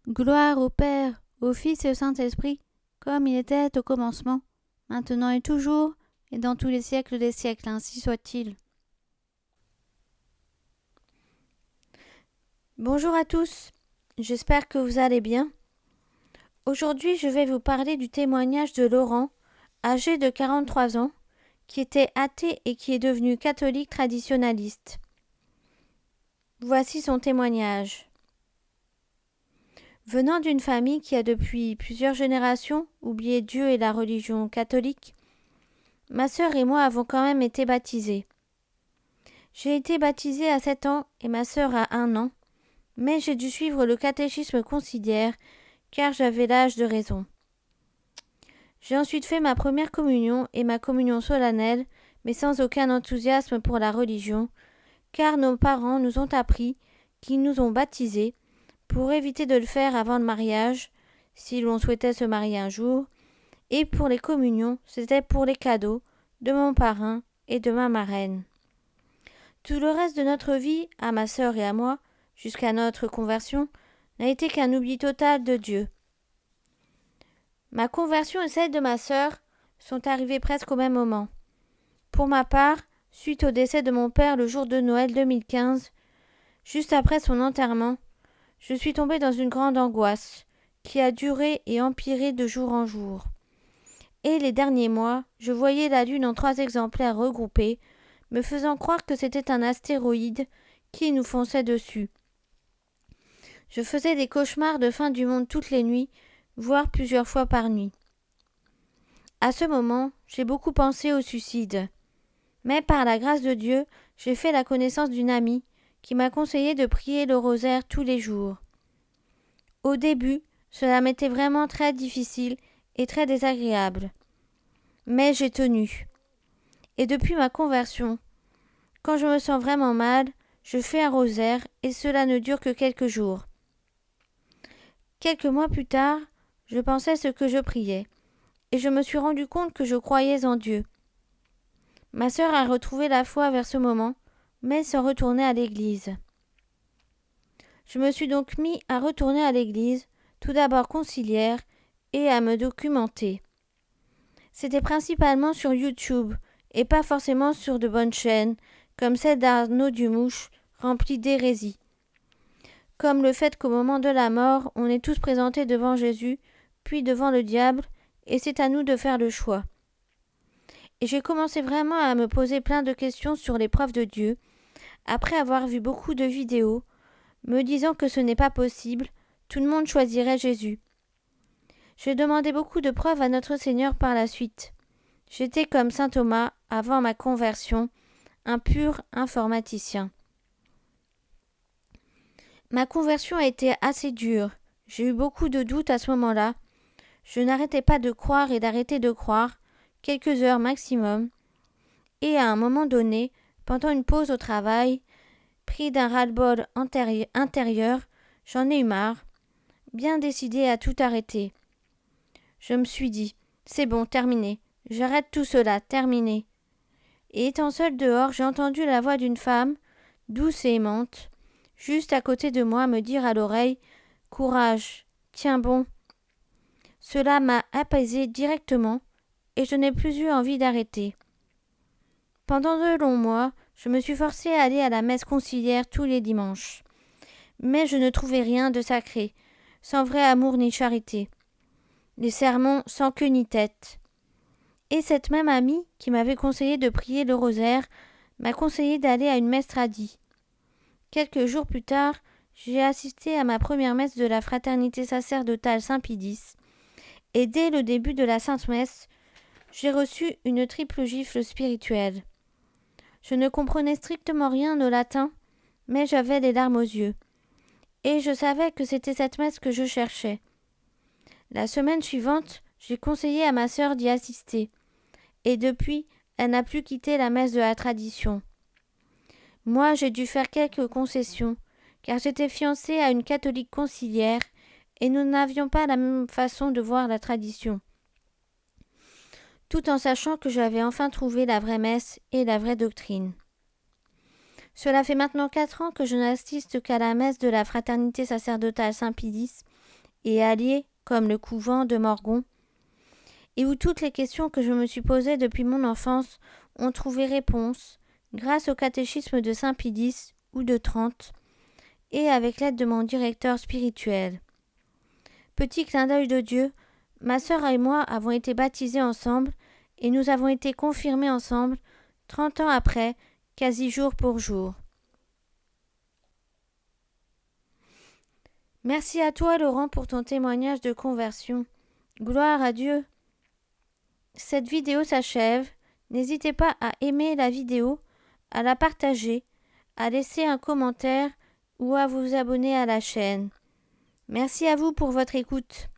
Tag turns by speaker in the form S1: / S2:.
S1: Gloire au Père, au Fils et au Saint-Esprit, comme il était au commencement, maintenant et toujours, et dans tous les siècles des siècles, ainsi soit-il. Bonjour à tous, j'espère que vous allez bien. Aujourd'hui, je vais vous parler du témoignage de Laurent, âgé de 43 ans, qui était athée et qui est devenu catholique traditionnaliste. Voici son témoignage. Venant d'une famille qui a depuis plusieurs générations oublié Dieu et la religion catholique, ma sœur et moi avons quand même été baptisés. J'ai été baptisée à 7 ans et ma sœur à 1 an, mais j'ai dû suivre le catéchisme conciliaire car j'avais l'âge de raison. J'ai ensuite fait ma première communion et ma communion solennelle, mais sans aucun enthousiasme pour la religion, car nos parents nous ont appris qu'ils nous ont baptisés pour éviter de le faire avant le mariage, si l'on souhaitait se marier un jour, et pour les communions, c'était pour les cadeaux de mon parrain et de ma marraine. Tout le reste de notre vie, à ma sœur et à moi, jusqu'à notre conversion, n'a été qu'un oubli total de Dieu. Ma conversion et celle de ma sœur sont arrivées presque au même moment. Pour ma part, suite au décès de mon père le jour de Noël 2015, juste après son enterrement, je suis tombée dans une grande angoisse, qui a duré et empiré de jour en jour. Et les derniers mois, je voyais la Lune en 3 exemplaires regroupés, me faisant croire que c'était un astéroïde qui nous fonçait dessus. Je faisais des cauchemars de fin du monde toutes les nuits, voire plusieurs fois par nuit. À ce moment, j'ai beaucoup pensé au suicide. Mais par la grâce de Dieu, j'ai fait la connaissance d'une amie qui m'a conseillé de prier le rosaire tous les jours. Au début, cela m'était vraiment très difficile et très désagréable. Mais j'ai tenu. Et depuis ma conversion, quand je me sens vraiment mal, je fais un rosaire et cela ne dure que quelques jours. Quelques mois plus tard, je pensais ce que je priais, et je me suis rendu compte que je croyais en Dieu. Ma sœur a retrouvé la foi vers ce moment, mais sans retourner à l'église. Je me suis donc mis à retourner à l'église, tout d'abord conciliaire, et à me documenter. C'était principalement sur YouTube, et pas forcément sur de bonnes chaînes, comme celle d'Arnaud Dumouche, remplie d'hérésie. Comme le fait qu'au moment de la mort, on est tous présentés devant Jésus, puis devant le diable, et c'est à nous de faire le choix. Et j'ai commencé vraiment à me poser plein de questions sur les preuves de Dieu, après avoir vu beaucoup de vidéos, me disant que ce n'est pas possible, tout le monde choisirait Jésus. J'ai demandé beaucoup de preuves à notre Seigneur par la suite. J'étais comme saint Thomas, avant ma conversion, un pur informaticien. Ma conversion a été assez dure. J'ai eu beaucoup de doutes à ce moment-là. Je n'arrêtais pas de croire et d'arrêter de croire, quelques heures maximum. Et à un moment donné, pendant une pause au travail, pris d'un ras-le-bol intérieur, j'en ai eu marre, bien décidé à tout arrêter. Je me suis dit, c'est bon, terminé. J'arrête tout cela, terminé. Et étant seule dehors, j'ai entendu la voix d'une femme, douce et aimante, juste à côté de moi, me dire à l'oreille « Courage, tiens bon ». Cela m'a apaisée directement et je n'ai plus eu envie d'arrêter. Pendant de longs mois, je me suis forcée à aller à la messe conciliaire tous les dimanches. Mais je ne trouvais rien de sacré, sans vrai amour ni charité. Les sermons sans queue ni tête. Et cette même amie qui m'avait conseillé de prier le rosaire m'a conseillé d'aller à une messe tradie. Quelques jours plus tard, j'ai assisté à ma première messe de la fraternité sacerdotale Saint-Pédis, et dès le début de la Sainte Messe, j'ai reçu une triple gifle spirituelle. Je ne comprenais strictement rien au latin, mais j'avais les larmes aux yeux. Et je savais que c'était cette messe que je cherchais. La semaine suivante, j'ai conseillé à ma sœur d'y assister, et depuis, elle n'a plus quitté la messe de la tradition. Moi, j'ai dû faire quelques concessions, car j'étais fiancée à une catholique conciliaire, et nous n'avions pas la même façon de voir la tradition. Tout en sachant que j'avais enfin trouvé la vraie messe et la vraie doctrine. Cela fait maintenant 4 ans que je n'assiste qu'à la messe de la fraternité sacerdotale Saint-Pédis, et alliés, comme le couvent de Morgon, et où toutes les questions que je me suis posées depuis mon enfance ont trouvé réponse grâce au catéchisme de Saint Pie X ou de Trente, et avec l'aide de mon directeur spirituel. Petit clin d'œil de Dieu, ma sœur et moi avons été baptisés ensemble et nous avons été confirmés ensemble 30 ans après, quasi jour pour jour. Merci à toi, Laurent, pour ton témoignage de conversion. Gloire à Dieu. Cette vidéo s'achève. N'hésitez pas à aimer la vidéo, à la partager, à laisser un commentaire ou à vous abonner à la chaîne. Merci à vous pour votre écoute.